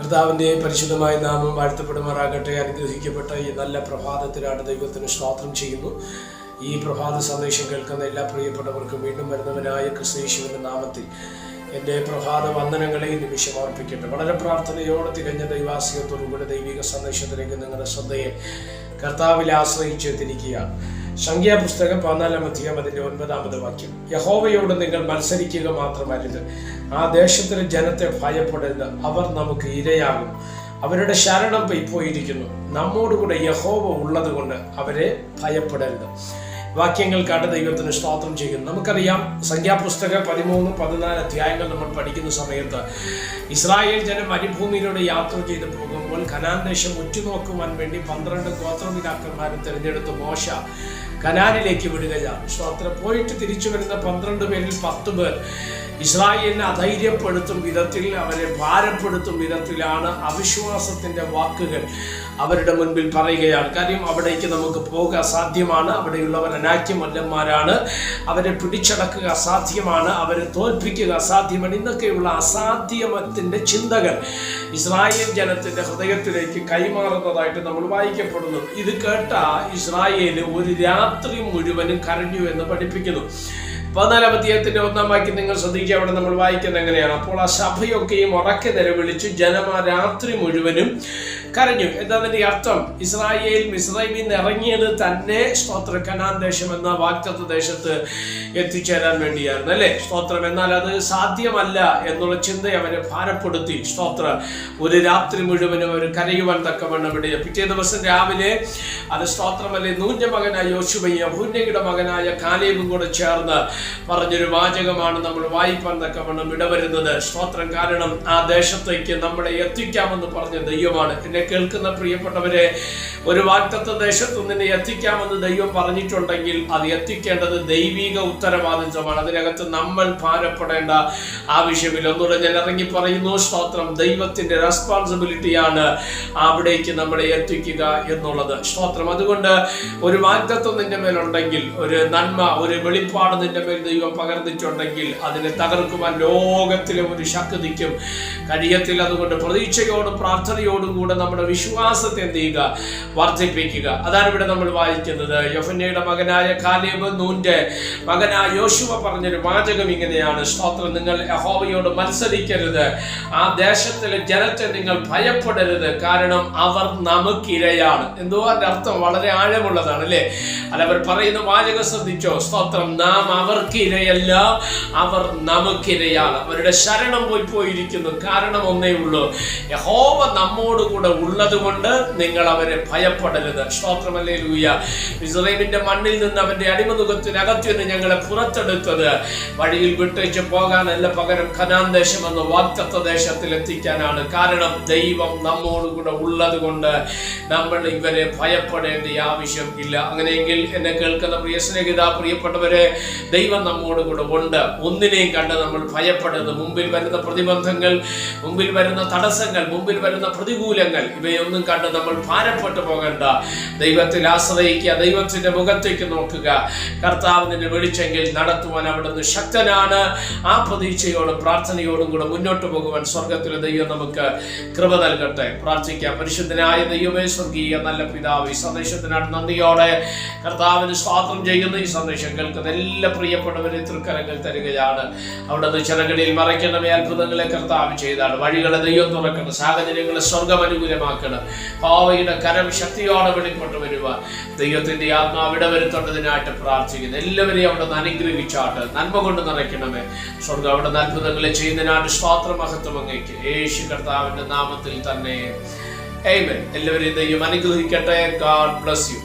കർത്താവിൻ്റെ പരിശുദ്ധമായ നാമം വാഴ്ത്തപ്പെടുമാറാകട്ടെ. അനുഗ്രഹിക്കപ്പെട്ട ഈ നല്ല പ്രഭാതത്തിലാണ് ദൈവത്തിന് സ്തോത്രം ചെയ്യുന്നു. ഈ പ്രഭാത സന്ദേശം കേൾക്കുന്ന എല്ലാ പ്രിയപ്പെട്ടവർക്കും വീണ്ടും വരുന്നവനായ ക്രിസ്തുയേശുവിൻ്റെ നാമത്തിൽ എൻ്റെ പ്രഭാത വന്ദനങ്ങളെ നിമിഷം അർപ്പിക്കട്ടെ. വളരെ പ്രാർത്ഥനയോടെ തികഞ്ഞ ദൈവാശ്രയത്തോടുകൂടി ദൈവിക സന്ദേശത്തിലേക്ക് നിങ്ങളുടെ ശ്രദ്ധയെ കർത്താവിൽ ആശ്രയിച്ചെത്തിരിക്കുകയാണ്. സംഖ്യാപുസ്തകം 14-ാം അധ്യായം അതിൻ്റെ 9-ാമത് വാക്യം. യഹോവയോട് നിങ്ങൾ മത്സരിക്കുക മാത്രമരുത്, ആ ദേശത്തിലെ ജനത്തെ ഭയപ്പെടരുത്, അവർ നമുക്ക് ഇരയാകും. അവരുടെ ശരണം പോയിരിക്കുന്നു. നമ്മോടുകൂടെ യഹോവ ഉള്ളത് കൊണ്ട് അവരെ ഭയപ്പെടരുത്. വാക്യങ്ങൾ കണ്ട ദൈവത്തിന് സ്തോത്രം ചെയ്യുന്നു. നമുക്കറിയാം, സംഖ്യാപുസ്തകം 13-14 അധ്യായങ്ങൾ നമ്മൾ പഠിക്കുന്ന സമയത്ത് ഇസ്രായേൽ ജനം മരുഭൂമിയിലൂടെ യാത്ര ചെയ്ത് പോകുമ്പോൾ കനാൻ ദേശം ഉറ്റുനോക്കുവാൻ വേണ്ടി 12 ഗോത്രപിതാക്കന്മാരെ തിരഞ്ഞെടുത്ത് മോശ കനാനിലേക്ക് വിടുകയാണ്. സ്തോത്രം. പോയിട്ട് തിരിച്ചു വരുന്ന 12 പേരിൽ 10 പേർ ഇസ്രായേലിനെ അധൈര്യപ്പെടുത്തും വിധത്തിൽ, അവരെ ഭാരപ്പെടുത്തും വിധത്തിലാണ് അവിശ്വാസത്തിന്റെ വാക്കുകൾ അവരുടെ മുൻപിൽ പറയുകയാണ്. കാര്യം അവിടേക്ക് നമുക്ക് പോകുക അസാധ്യമാണ്, അവിടെയുള്ളവർ അനാക്യമല്ലന്മാരാണ്, അവരെ പിടിച്ചടക്കുക അസാധ്യമാണ്, അവരെ തോൽപ്പിക്കുക അസാധ്യമാണ്. ഇന്നൊക്കെയുള്ള അസാധ്യമത്തിന്റെ ചിന്തകൾ ഇസ്രായേൽ ജനത്തിന്റെ ഹൃദയത്തിലേക്ക് കൈമാറുന്നതായിട്ട് നമ്മൾ വായിക്കപ്പെടുന്നു. ഇത് കേട്ട ഇസ്രായേൽ ഒരു രാത്രി മുഴുവനും കരഞ്ഞു എന്ന് പഠിപ്പിക്കുന്നു. 14-ാം അധ്യായത്തിന്റെ 1-ാം വാക്യം നിങ്ങൾ ശ്രദ്ധിക്കുക. അവിടെ നമ്മൾ വായിക്കുന്നത് എങ്ങനെയാണ്? അപ്പോൾ ആ സഭയൊക്കെയും ഉറക്കെ നിലവിളിച്ചു, ജനം ആ രാത്രി മുഴുവനും കരഞ്ഞു. എന്താതിന്റെ അർത്ഥം? ഇസ്രായേൽ മിസ്രൈമിൽ നിന്ന് ഇറങ്ങിയത് തന്നെ സ്തോത്ര കനാൻ ദേശം എന്ന വാഗ്ദത്ത ദേശത്ത് എത്തിച്ചേരാൻ വേണ്ടിയായിരുന്നു, അല്ലേ? സ്തോത്രം. എന്നാൽ അത് സാധ്യമല്ല എന്നുള്ള ചിന്ത അവരെ ഭാരപ്പെടുത്തി. സ്തോത്ര. ഒരു രാത്രി മുഴുവനും അവർ കരയുവാൻ തക്കവണ്ണം ഇടയ. പിറ്റേ ദിവസം രാവിലെ അത് സ്തോത്രമല്ലേ നൂന്റെ മകനായ യോശുവയും യഹൂന്നയുടെ മകനായ കാലേബും കൂടെ ചേർന്ന് പറഞ്ഞൊരു വാചകമാണ് നമ്മൾ വായിപ്പാൻ തക്കവണ്ണം ഇടവരുന്നത്. സ്തോത്രം. കാരണം ആ ദേശത്തേക്ക് നമ്മളെ എത്തിക്കാമെന്ന് പറഞ്ഞ ദൈവമാണ്. എന്നെ കേൾക്കുന്ന പ്രിയപ്പെട്ടവരെ, ഒരു വാഗ്ദത്ത ദേശത്ത് നിന്നെ എത്തിക്കാമെന്ന് ദൈവം പറഞ്ഞിട്ടുണ്ടെങ്കിൽ അത് എത്തിക്കേണ്ടത് ദൈവിക ഉത്തരവാദിത്വമാണ്. അതിനകത്ത് നമ്മൾ ഭാരപ്പെടേണ്ട ആവശ്യമില്ല. ഒന്നുകൂടെ ഞാൻ ഇറങ്ങി പറയുന്നു. സ്തോത്രം. ദൈവത്തിന്റെ റെസ്പോൺസിബിലിറ്റിയാണ് അവിടേക്ക് നമ്മളെ എത്തിക്കുക എന്നുള്ളത്. സ്തോത്രം. അതുകൊണ്ട് ഒരു വാഗ്ദത്വം നിന്റെ മേലുണ്ടെങ്കിൽ, ഒരു നന്മ, ഒരു വെളിപ്പാട് നിന്റെ മേൽ ദൈവം പകർന്നിട്ടുണ്ടെങ്കിൽ അതിനെ തകർക്കുവാൻ ലോകത്തിലെ ഒരു ശക്തിക്കും കഴിയത്തില്ല. അതുകൊണ്ട് പ്രതീക്ഷയോടും പ്രാർത്ഥനയോടും കൂടെ നമ്മുടെ വിശ്വാസത്തെ എന്ത് ചെയ്യുക? വർദ്ധിപ്പിക്കുക. അതാണ് ഇവിടെ നമ്മൾ വായിക്കുന്നത്. യെഫുന്നയുടെ മകനായ കാലേബ്, നൂന്റെ മകനായ യോശുവ പറഞ്ഞൊരു വാചകം ഇങ്ങനെയാണ്. സ്തോത്രം. നിങ്ങൾ യഹോവയോട് മത്സരിക്കരുത്, ആ ദേശത്തിലെ ജനത്തെ നിങ്ങൾ ഭയപ്പെടരുത്, കാരണം അവർ നമുക്കിരയാണ്. എന്തോ അതിന്റെ അർത്ഥം വളരെ ആഴമുള്ളതാണ്, അല്ലേ? അവർ പറയുന്ന വാചകം ശ്രദ്ധിച്ചോ? സ്തോത്രം. നാം അവർക്ക് ഇരയല്ല, അവർ നമുക്കിരയാണ്. അവരുടെ ശരണം പോയിരിക്കുന്നു. കാരണം ഒന്നേ ഉള്ളൂ, യഹോവ നമ്മോടുകൂടെ ഉള്ളത് കൊണ്ട് നിങ്ങൾ അവരെ ഭയപ്പെടരുത്. സ്തോത്രം. ഹല്ലേലൂയ. മിസ്രൈമിന്റെ മണ്ണിൽ നിന്ന് അവന്റെ അടിമനുഖത്തിനകത്തു നിന്ന് ഞങ്ങളെ പുറത്തെടുത്തത് വഴിയിൽ വിട്ടേച്ച് പോകാനല്ല, പകരം കനാൻ ദേശം എന്ന വാഗ്ദത്ത ദേശത്തിൽ എത്തിക്കാനാണ്. കാരണം ദൈവം നമ്മോടുകൂടെ ഉള്ളത് കൊണ്ട് നമ്മൾ ഇവരെ ഭയപ്പെടേണ്ട ആവശ്യം ഇല്ല. അങ്ങനെയെങ്കിൽ എന്നെ കേൾക്കുന്ന പ്രിയ സ്നേഹിത, പ്രിയപ്പെട്ടവരെ, ദൈവം നമ്മോടുകൂടെ ഉണ്ട്. ഒന്നിനെയും കണ്ട് നമ്മൾ ഭയപ്പെടരുത്. മുമ്പിൽ വരുന്ന പ്രതിബന്ധങ്ങൾ, മുമ്പിൽ വരുന്ന തടസ്സങ്ങൾ, മുമ്പിൽ വരുന്ന പ്രതികൂലങ്ങൾ, ഇവയൊന്നും കണ്ട് നമ്മൾ ഭാരപ്പെട്ടു പോകണ്ട. ദൈവത്തിൽ ആശ്രയിക്കുക, ദൈവത്തിന്റെ മുഖത്തേക്ക് നോക്കുക. കർത്താവ് നിന്നെ വിളിച്ചെങ്കിൽ നടത്തുവാൻ അവിടുന്ന് ശക്തനാണ്. ആ പ്രതീക്ഷയോടും പ്രാർത്ഥനയോടും കൂടെ മുന്നോട്ട് പോകുവാൻ സ്വർഗത്തിലെ ദൈവം നമുക്ക് കൃപ നൽകട്ടെ. പ്രാർത്ഥിക്കാം. പരിശുദ്ധനായ ദൈവമേ, സ്വർഗീയ നല്ല പിതാവ്, ഈ സന്ദേശത്തിനാണ് നന്ദിയോടെ കർത്താവിന് സ്തോത്രം ചെയ്യുന്നു. ഈ സന്ദേശം കേൾക്കുന്ന എല്ലാ പ്രിയപ്പെട്ടവരെ തൃക്കരങ്ങൾ തരികയാണ്. അവിടുന്ന് ചിറകടിയിൽ മറയ്ക്കണമേ. അത്ഭുതങ്ങളെ കർത്താവ് ചെയ്താണ്. വഴികളെ ദൈവം തുറക്കണം, സാഹചര്യങ്ങളെ സ്വർഗം അനുകൂലമാക്കണം. ഭാവയുടെ കരം ശക്തിയോടെ വെളിപ്പെട്ട് വരുക. ദൈവത്തിന്റെ ആത്മാവ് ഇടവരുത്തേണ്ടതിനായിട്ട് പ്രാർത്ഥിക്കുന്നു. എല്ലാവരെയും അവിടുന്ന് അനുഗ്രഹിച്ചാട്ട് നന്മ കൊണ്ട് നിറയ്ക്കണമേ. സ്വർഗം അവിടുന്ന് അത്ഭുതങ്ങളെ ചെയ്യുന്നതിനായിട്ട് സ്തോത്രം, മഹത്വം അങ്ങേക്ക് യേശു കർത്താവിന്റെ നാമത്തിൽ തന്നെ. ആമേൻ. എല്ലാവരെയും ദൈവം അനുഗ്രഹിക്കട്ടെ. God bless you.